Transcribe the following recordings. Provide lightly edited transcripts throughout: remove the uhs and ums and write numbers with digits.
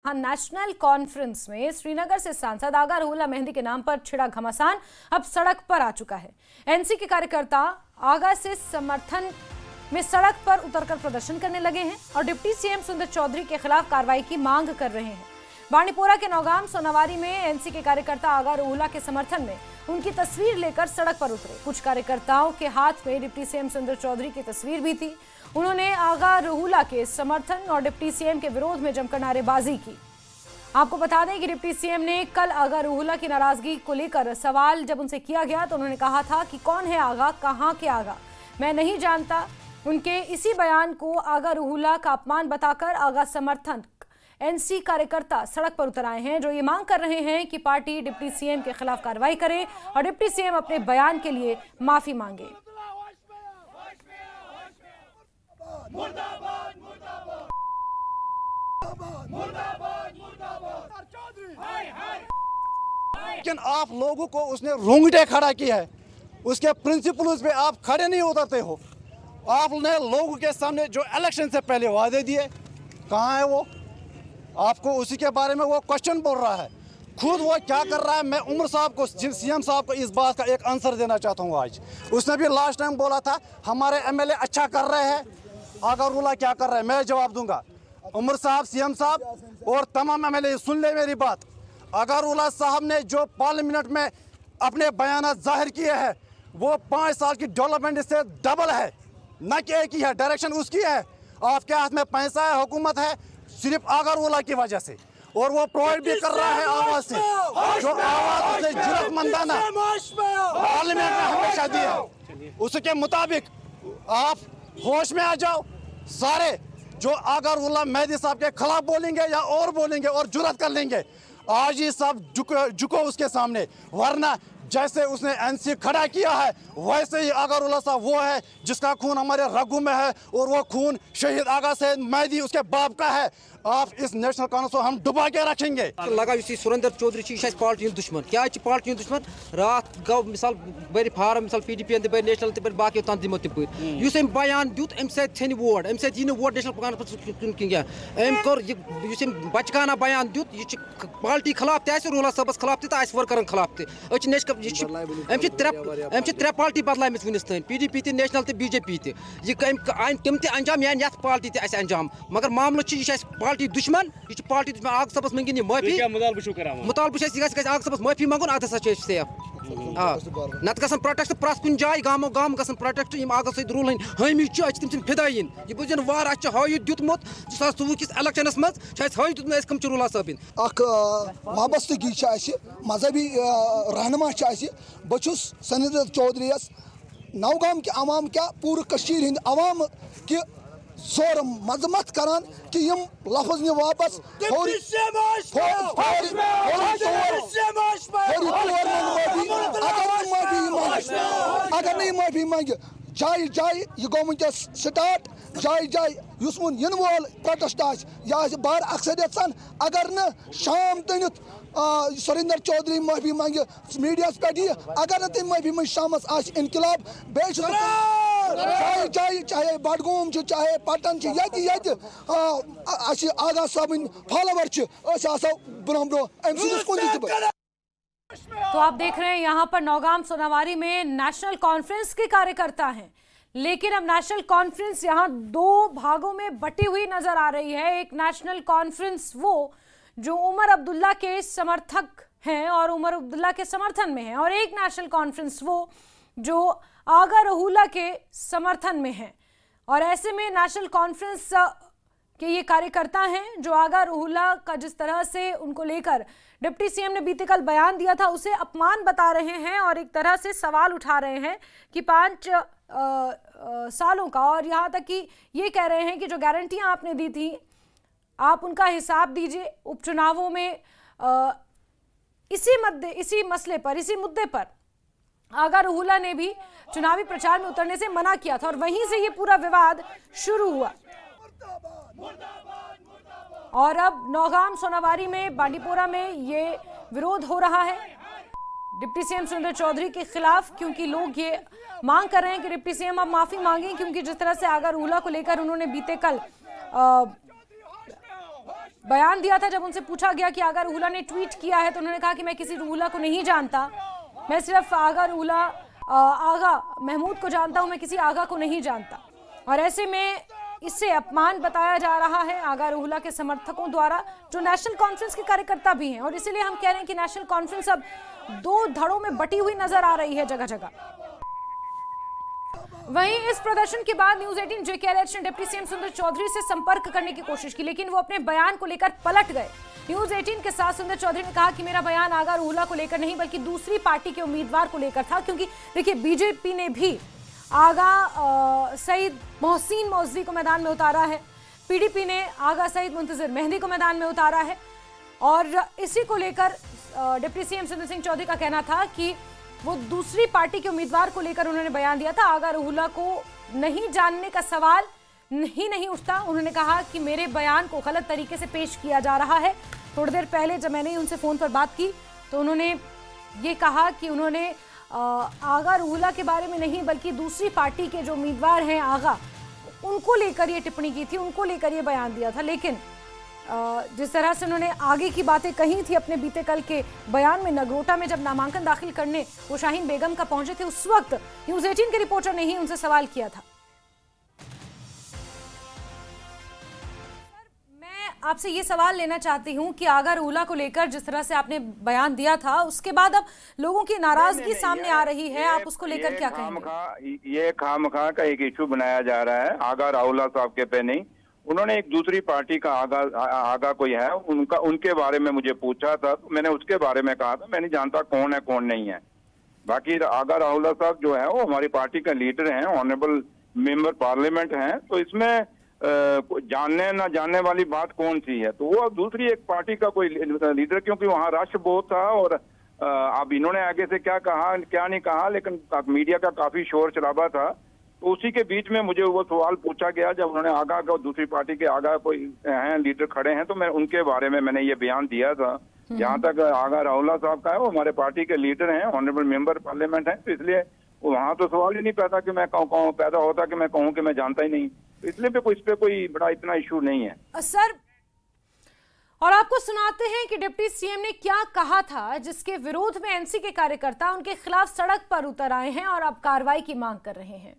हाँ, national conference में श्रीनगर से सांसद आगा रूहुल्लाह मेहंदी के नाम पर छिड़ा घमासान अब सड़क पर आ चुका है। एनसी के कार्यकर्ता आगा से समर्थन में सड़क पर उतरकर प्रदर्शन करने लगे हैं और डिप्टी सीएम सुंदर चौधरी के खिलाफ कार्रवाई की मांग कर रहे हैं। बांडीपोरा के नौगाम सोनावारी में एनसी के कार्यकर्ता आगा रूहुल्लाह के समर्थन में उनकी तस्वीर लेकर सड़क पर उतरे। कुछ कार्यकर्ताओं के हाथ में डिप्टी सीएम सुंदर चौधरी की तस्वीर भी थी। उन्होंने आगा रूहुल्लाह के समर्थन और डिप्टी सीएम के विरोध में जमकर नारेबाजी की। आपको बता दें कि डिप्टी सीएम ने कल आगा रूहुल्लाह की नाराजगी को लेकर सवाल जब उनसे किया गया तो उन्होंने कहा था कि कौन है आगा, कहां के आगा, मैं नहीं जानता। उनके इसी बयान को आगा रूहुल्लाह का अपमान बताकर आगा समर्थन एनसी कार्यकर्ता सड़क पर उतर आए हैं, जो ये मांग कर रहे हैं कि पार्टी डिप्टी सीएम के खिलाफ कार्रवाई करे और डिप्टी सीएम अपने बयान के लिए माफी मांगे। लेकिन आप लोगों को उसने रोंगटे खड़ा किया है, उसके प्रिंसिपल्स पे आप खड़े नहीं उतरते हो। आपने लोगों के सामने जो इलेक्शन से पहले वादे दिए, कहाँ है वो? आपको उसी के बारे में वो क्वेश्चन बोल रहा है, खुद वो क्या कर रहा है। मैं उमर साहब को, सीएम साहब को इस बात का एक आंसर देना चाहता हूँ। आज उसने भी लास्ट टाइम बोला था हमारे एमएलए अच्छा कर रहे हैं, आगा रूहुल्लाह क्या कर रहे हैं, मैं जवाब दूंगा। उमर साहब, सीएम साहब और तमाम एमएलए सुन ले मेरी बात। आगा रूहुल्लाह साहब ने जो पार्लियामेंट में अपने बयान जाहिर किए हैं वो 5 साल की डेवलपमेंट से डबल है, न कि एक ही है। डायरेक्शन उसकी है, आपके हाथ में पैसा है, हुकूमत है, सिर्फ आगा रूहुल्लाह की वजह से, और वो प्रोवाइड भी कर रहा है आवाज से, जो आवाज उसे जरूरतमंदाना पार्लियामेंट में हमेशा दी है। उसके मुताबिक आप होश में आ जाओ। सारे जो आगा रूहुल्लाह मेहंदी साहब के खिलाफ बोलेंगे या और बोलेंगे और जुर्रत कर लेंगे, आज ही सब झुको उसके सामने, वरना जैसे उसने एनसी खड़ा किया है वैसे ही आगा रूहुल्लाह साहब वो है जिसका खून हमारे रगों में है, और वो खून शहीद आगा से मेहंदी उसके बाप का है। आप इस नेशनल कांग्रेस को हम डुबा के रखेंगे। लगा सुरेंद्र चौधरी पार्टी दुश्मन, क्या पार्टी दुश्मन? रात गो मिसाल बर फार्म, मिसाल PDP बर नेशनल बर बाकी तन दिमो तप बयान दुत अम वोट, अम वोट नेशनल कांग्रेस बचकाना बयान दुत, यह पार्टी खिलाफ तह रूहुल्लाह साहबस खिलाफ तह वर्करन खिलाफ त्रे पार्टी बदलाम वनस तन, PDP ते नेशनल ते BJP ते, तम ते अंजाम यान यथ पार्टी ते अंजाम, मगर मामल पार्टी दुश्मन, यह पार्टी दुश्मन। आग सबस मंगिन यह माफी, मुतालबह आग सबस माफी मंगुन, अत हसा सेफ नत गसन प्रोटेक्ट प्रत कुन जाय गामो गाम गसन प्रोटेक्ट यम आगा सद रूल हामी तम फिदायन यह बुझन वार अ हायत दितमुत 2024 किस इलेक्शनस मज हायत दितमुत अस कम रूहुल्लाह साहब वाबस्तगी मजहबी रहनुमा बहुस सुरेंद्र चौधरी नौगाम के अवाम क्या पूरे कशीर हिंद अवाम के जोर मजमत करान कि यम लफ्ज ने वापस अगर नहीं माफी मांगे जाय जाय यह गो वनस स्टार्ट, जाय जाय इन वोल प्रोटेस्ट यह बार अक्सरियत सन। अगर न शाम तनित सुरेंद्र चौधरी माफी मांगे मीडिया पे, अगर न तम माफी मंग शामस इनकलाब बे जाय जाय, चाहे बडगोम चाहे पटन आगा साहब फॉलोवर ब्रोह ब्रोह। तो आप देख रहे हैं यहाँ पर नौगाम सोनावारी में नेशनल कॉन्फ्रेंस के कार्यकर्ता हैं, लेकिन अब नेशनल कॉन्फ्रेंस यहाँ 2 भागों में बटी हुई नजर आ रही है। एक नेशनल कॉन्फ्रेंस वो जो उमर अब्दुल्ला के समर्थक हैं और उमर अब्दुल्ला के समर्थन में है, और एक नेशनल कॉन्फ्रेंस वो जो आगा रूहुल्लाह के समर्थन में है। और ऐसे में नेशनल कॉन्फ्रेंस के ये कार्यकर्ता हैं जो आगा रूहुल्लाह का जिस तरह से उनको लेकर डिप्टी सीएम ने बीते कल बयान दिया था उसे अपमान बता रहे हैं और एक तरह से सवाल उठा रहे हैं कि 5 सालों का, और यहाँ तक कि ये कह रहे हैं कि जो गारंटियां आपने दी थी आप उनका हिसाब दीजिए। उपचुनावों में इसी मसले पर, इसी मुद्दे पर आगा रूहुल्लाह ने भी चुनावी प्रचार में उतरने से मना किया था और वहीं से ये पूरा विवाद शुरू हुआ। और अब नौगाम सोनावारी में, बांडीपोरा में ये विरोध हो रहा है डिप्टी सीएम सुंदर चौधरी के खिलाफ, क्योंकि लोग ये मांग कर रहे हैं कि डिप्टी सीएम अब माफी मांगें, क्योंकि जिस तरह से आगा रूहुल्लाह को लेकर उन्होंने बीते कल बयान दिया था। जब उनसे पूछा गया कि आगा रूहुल्लाह ने ट्वीट किया है तो उन्होंने कहा कि मैं किसी रूहुल्लाह को नहीं जानता, मैं सिर्फ आगा महमूद को जानता हूं, मैं किसी आगा को नहीं जानता। और ऐसे में इसे अपमान बताया जा रहा है आगा रूहुल्लाह के समर्थकों द्वारा, जो नेशनल कॉन्फ्रेंस के कार्यकर्ता भी हैं। और इसीलिए हम कह रहे हैं कि नेशनल कॉन्फ्रेंस अब दो धड़ों में बटी हुई नजर आ रही है जगह जगह। वहीं इस प्रदर्शन के बाद न्यूज 18 JKLH ने डिप्टी सीएम सुंदर चौधरी से संपर्क करने की कोशिश की, लेकिन वो अपने बयान को लेकर पलट गए। न्यूज 18 के साथ सुंदर चौधरी ने कहा कि मेरा बयान आगा रूहुल्लाह को लेकर नहीं बल्कि दूसरी पार्टी के उम्मीदवार को लेकर था, क्योंकि देखिए बीजेपी ने भी आगा सईद मोहसिन मौजदी को मैदान में उतारा है, पीडीपी ने आगा सईद मुंतजिर मेहंदी को मैदान में उतारा है। और इसी को लेकर डिप्टी सीएम सुंदर सिंह चौधरी का कहना था कि वो दूसरी पार्टी के उम्मीदवार को लेकर उन्होंने बयान दिया था। आगा रूहुल्लाह को नहीं जानने का सवाल नहीं उठता। उन्होंने कहा कि मेरे बयान को गलत तरीके से पेश किया जा रहा है। थोड़ी देर पहले जब मैंने उनसे फोन पर बात की तो उन्होंने ये कहा कि उन्होंने आगा रूहुल्लाह के बारे में नहीं बल्कि दूसरी पार्टी के जो उम्मीदवार हैं आगा, उनको लेकर ये टिप्पणी की थी, उनको लेकर ये बयान दिया था। लेकिन जिस तरह से उन्होंने आगे की बातें कही थी अपने बीते कल के बयान में, नगरोटा में जब नामांकन दाखिल करने वो शाहीन बेगम का पहुंचे थे, उस वक्त न्यूज 18 के रिपोर्टर ने ही उनसे सवाल किया था। मैं आपसे ये सवाल लेना चाहती हूं कि आगा रूहुल्लाह को लेकर जिस तरह से आपने बयान दिया था, उसके बाद अब लोगों की नाराजगी सामने आ रही है, आप उसको लेकर क्या कहेंगे? ये खामखा का एक इशू बनाया जा रहा है आगा रूहुल्लाह साहब के पे नहीं। उन्होंने एक दूसरी पार्टी का आगा कोई है उनके बारे में मुझे पूछा था, तो मैंने उसके बारे में कहा था मैं नहीं जानता कौन है कौन नहीं है। बाकी आगा रूहुल्लाह साहब जो है वो हमारी पार्टी का लीडर हैं, ऑनरेबल मेंबर पार्लियामेंट हैं, तो इसमें जानने ना जानने वाली बात कौन सी है? तो वो दूसरी एक पार्टी का कोई लीडर, क्योंकि वहाँ रश बहुत था और अब इन्होंने आगे से क्या कहा क्या नहीं कहा, लेकिन मीडिया का काफी शोर शराबा था। तो उसी के बीच में मुझे वो सवाल पूछा गया जब उन्होंने आगा का दूसरी पार्टी के आगा कोई हैं लीडर खड़े हैं, तो मैं उनके बारे में मैंने ये बयान दिया था। जहाँ तक आगा रूहुल्लाह साहब का है वो हमारे पार्टी के लीडर हैं, ऑनरेबल मेंबर पार्लियामेंट हैं, तो इसलिए वहाँ तो सवाल ही नहीं पैदा कि मैं कहूँ पैदा होता कि मैं कहूँ कि मैं जानता ही नहीं, तो इसलिए पे इस पे कोई बड़ा इतना इशू नहीं है सर। और आपको सुनाते हैं कि डिप्टी सीएम ने क्या कहा था, जिसके विरोध में एनसी के कार्यकर्ता उनके खिलाफ सड़क पर उतर आए हैं और अब कार्रवाई की मांग कर रहे हैं।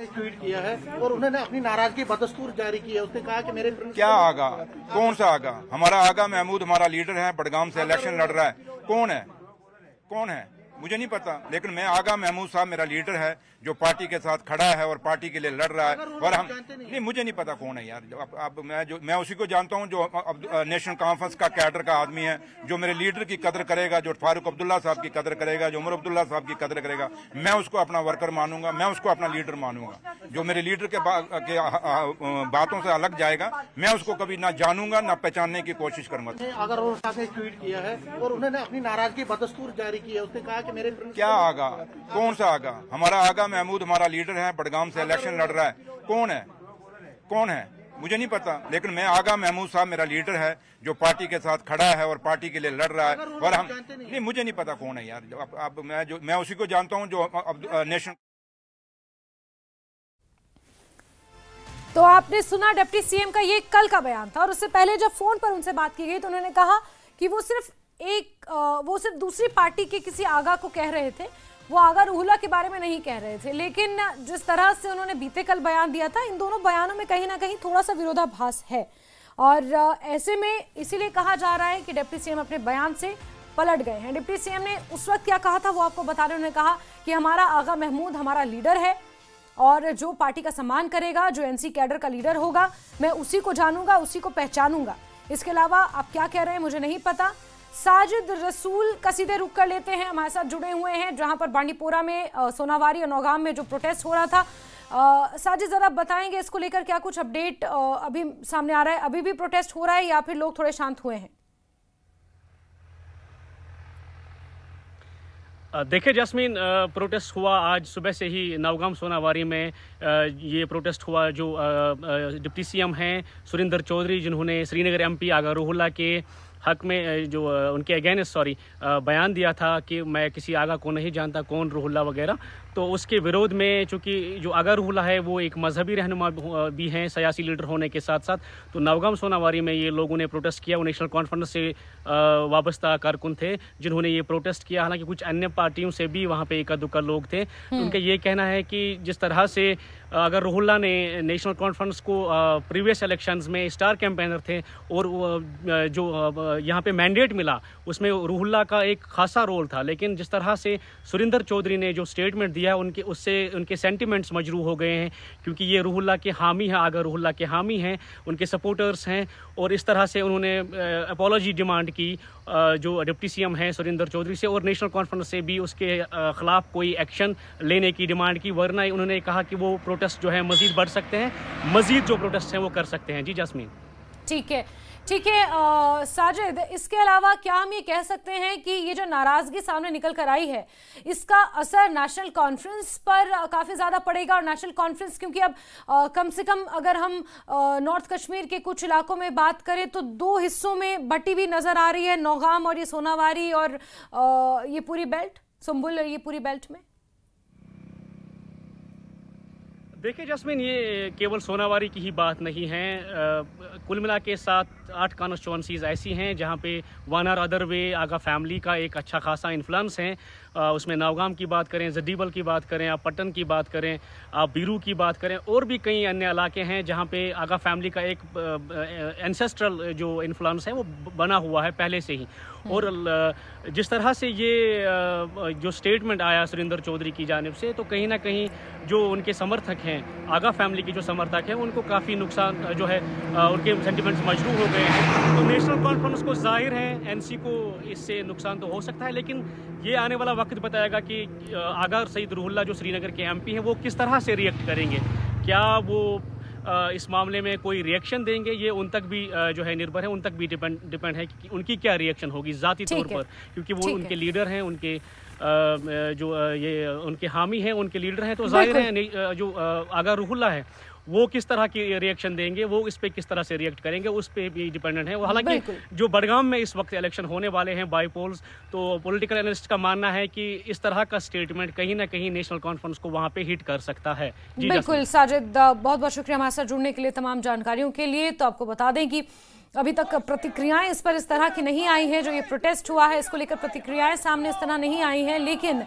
ट्वीट किया है और उन्होंने अपनी नाराजगी बदस्तूर जारी की है। उसने कहा कि मेरे क्या आगा, कौन सा आगा? हमारा आगा महमूद हमारा लीडर है, बडगाम से इलेक्शन लड़ रहा है। कौन है मुझे नहीं पता, लेकिन मैं आगा महमूद साहब मेरा लीडर है जो पार्टी के साथ खड़ा है और पार्टी के लिए लड़ रहा है। और हम नहीं, मुझे नहीं पता कौन है यार। अब मैं उसी को जानता हूं जो नेशनल कॉन्फ्रेंस का कैडर का आदमी है, जो मेरे लीडर की कदर करेगा, जो फारूक अब्दुल्ला साहब की कदर करेगा, जो उमर अब्दुल्ला साहब की कदर करेगा, मैं उसको अपना वर्कर मानूंगा, मैं उसको अपना लीडर मानूंगा। जो मेरे लीडर के बातों से अलग जाएगा मैं उसको कभी ना जानूंगा ना पहचानने की कोशिश करूंगा। अगर उन्होंने ट्वीट किया है और उन्होंने अपनी नाराजगी बदस्तूर जारी की है। उसने कहा कि मेरे क्या आगा, कौन सा आगा? हमारा आगा महमूद हमारा लीडर है, बडगाम से इलेक्शन लड़ रहा है। कौन है मुझे नहीं पता, लेकिन मैं आगा महमूद साहब मेरा लीडर है जो पार्टी के साथ खड़ा है और पार्टी के लिए लड़ रहा है। और हम नहीं, मुझे नहीं पता कौन है यार। अब मैं उसी को जानता हूं जो नेशनल। तो आपने सुना डिप्टी सीएम का ये कल का बयान था, और उससे पहले जब फोन पर उनसे बात की गई तो उन्होंने कहा कि वो सिर्फ दूसरी पार्टी के किसी आगा को कह रहे थे, वो आगा रूहुल्लाह के बारे में नहीं कह रहे थे। लेकिन जिस तरह से उन्होंने बीते कल बयान दिया था, इन दोनों बयानों में कहीं ना कहीं थोड़ा सा विरोधाभास है। और ऐसे में इसीलिए कहा जा रहा है कि डिप्टी सीएम अपने बयान से पलट गए हैं। डिप्टी सीएम ने उस वक्त क्या कहा था वो आपको बता रहे। उन्होंने कहा कि हमारा आगा महमूद हमारा लीडर है और जो पार्टी का सम्मान करेगा, जो एनसी कैडर का लीडर होगा, मैं उसी को जानूंगा, उसी को पहचानूंगा। इसके अलावा आप क्या कह रहे हैं मुझे नहीं पता। साजिद रसूल का सीधे रुख कर लेते हैं, हमारे साथ जुड़े हुए हैं जहां पर बांडीपोरा में, सोनावारी और नौगाम में जो प्रोटेस्ट हो रहा था। साजिद जरा बताएंगे इसको लेकर क्या कुछ अपडेट अभी सामने आ रहा है? अभी भी प्रोटेस्ट हो रहा है या फिर लोग थोड़े शांत हुए हैं? देखिए जैस्मीन, प्रोटेस्ट हुआ आज सुबह से ही नौगाम सोनावारी में। ये प्रोटेस्ट हुआ जो डिप्टी सीएम हैं सुरेंद्र चौधरी, जिन्होंने श्रीनगर एमपी आगा रूहुल्लाह के हक में जो उनके अगेंस्ट बयान दिया था कि मैं किसी आगा को नहीं जानता, कौन रूहुल्लाह वगैरह, तो उसके विरोध में, चूँकि जो आगा रूहुल्ला है वो एक मजहबी रहनुमा भी हैं सियासी लीडर होने के साथ साथ, तो नवगाम सोनावारी में ये लोगों ने प्रोटेस्ट किया। वो नेशनल कॉन्फ्रेंस से वाबस्ता कारकुन थे जिन्होंने ये प्रोटेस्ट किया। हालांकि कुछ अन्य पार्टियों से भी वहाँ पे इक्का दुक्का लोग थे। तो उनका ये कहना है कि जिस तरह से अगर रूहुल्ला ने नेशनल कॉन्फ्रेंस को प्रीवियस इलेक्शंस में स्टार कैंपेनर थे और जो यहाँ पे मैंडेट मिला उसमें रूहुल्ला का एक खासा रोल था, लेकिन जिस तरह से सुरिंदर चौधरी ने जो स्टेटमेंट दिया उनके सेंटिमेंट्स मजरू हो गए हैं, क्योंकि ये रूहुल्ला के हामी हैं, आगा रूहुल्ला के हामी हैं, उनके सपोर्टर्स हैं। और इस तरह से उन्होंने अपॉलॉजी डिमांड की जो डिप्टी सीएम हैं सुरिंदर चौधरी से, और नेशनल कॉन्फ्रेंस से भी उसके खिलाफ कोई एक्शन लेने की डिमांड की, वरना उन्होंने कहा कि वो प्रोटेस्ट जो है मजीद बढ़ सकते हैं, मजीद जो प्रोटेस्ट हैं वो कर सकते हैं। जी जास्मीन। ठीक है साजिद, इसके अलावा क्या हम ये कह सकते हैं कि ये जो नाराजगी सामने निकल कर आई है इसका असर नेशनल कॉन्फ्रेंस पर काफ़ी ज़्यादा पड़ेगा? और नेशनल कॉन्फ्रेंस क्योंकि अब कम से कम अगर हम नॉर्थ कश्मीर के कुछ इलाकों में बात करें तो दो हिस्सों में बटी हुई नज़र आ रही है, नौगाम और ये सोनावारी और ये पूरी बेल्ट, सुंबुल और ये पूरी बेल्ट में। देखिए जस्मीन, ये केवल सोनावारी की ही बात नहीं है। कुल मिला के 7-8 कॉन्स्टिट्यूंसीज ऐसी हैं जहाँ पे वन और अदर वे आगा फैमिली का एक अच्छा खासा इन्फ्लुएंस है। उसमें नवगाम की बात करें, जडीबल की बात करें, आप पट्टन की बात करें, आप बीरू की बात करें, और भी कई अन्य इलाके हैं जहाँ पे आगा फैमिली का एक एंसेस्ट्रल जो इन्फ्लुएंस है वो बना हुआ है पहले से ही। और जिस तरह से ये जो स्टेटमेंट आया सुरिंदर चौधरी की जानिब से, तो कहीं ना कहीं जो उनके समर्थक हैं, आगा फैमिली के जो समर्थक हैं, उनको काफ़ी नुकसान जो है उनके सेंटिमेंट्स मजरू हो गए हैं। तो नेशनल कॉन्फ्रेंस को जाहिर है एनसी को इससे नुकसान तो हो सकता है, लेकिन ये आने वाला वक्त बताएगा कि आगा सईद रूहुल्ला जो श्रीनगर के एमपी हैं वो किस तरह से रिएक्ट करेंगे। क्या वो इस मामले में कोई रिएक्शन देंगे, ये उन तक भी जो है निर्भर है, उन तक भी डिपेंड है कि उनकी क्या रिएक्शन होगी ज़ाती तौर पर, क्योंकि वो उनके लीडर हैं, उनके जो ये उनके हामी हैं, उनके लीडर हैं। तो जाहिर है जो आगा रूहुल्ला है वो किस तरह की रिएक्शन देंगे, वो इस पे किस तरह से रिएक्ट करेंगे, उस पे भी डिपेंडेंट है। हालांकि जो बडगाम में इस वक्त इलेक्शन होने वाले हैं बाई पोल्स, तो पॉलिटिकल एनालिस्ट का मानना है कि इस तरह का स्टेटमेंट कहीं ना कहीं नेशनल कॉन्फ्रेंस को वहां पे हिट कर सकता है। बिल्कुल साजिद, बहुत बहुत शुक्रिया हमारे साथ जुड़ने के लिए, तमाम जानकारियों के लिए। तो आपको बता दें कि अभी तक प्रतिक्रियाएं इस पर इस तरह की नहीं आई हैं। जो ये प्रोटेस्ट हुआ है इसको लेकर प्रतिक्रियाएं सामने इस तरह नहीं आई हैं, लेकिन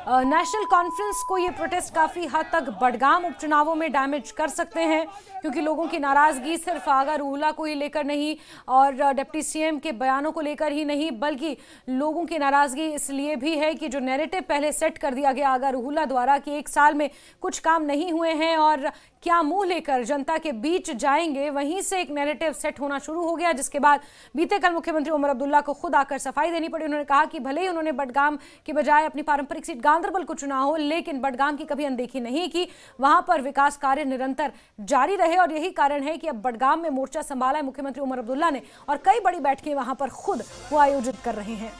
नेशनल कॉन्फ्रेंस को ये प्रोटेस्ट काफ़ी हद तक बडगाम उपचुनावों में डैमेज कर सकते हैं, क्योंकि लोगों की नाराज़गी सिर्फ आगा रूहुल्ला को ही लेकर नहीं और डिप्टी सीएम के बयानों को लेकर ही नहीं, बल्कि लोगों की नाराज़गी इसलिए भी है कि जो नैरेटिव पहले सेट कर दिया गया आगा रूहुल्ला द्वारा कि 1 साल में कुछ काम नहीं हुए हैं और क्या मुंह लेकर जनता के बीच जाएंगे, वहीं से एक नैरेटिव सेट होना शुरू हो गया, जिसके बाद बीते कल मुख्यमंत्री उमर अब्दुल्ला को खुद आकर सफाई देनी पड़ी। उन्होंने कहा कि भले ही उन्होंने बडगाम की बजाय अपनी पारंपरिक सीट गांधरबल को चुना हो, लेकिन बडगाम की कभी अनदेखी नहीं की, वहां पर विकास कार्य निरंतर जारी रहे। और यही कारण है कि अब बडगाम में मोर्चा संभाला है मुख्यमंत्री उमर अब्दुल्ला ने और कई बड़ी बैठकें वहां पर खुद वो आयोजित कर रहे हैं।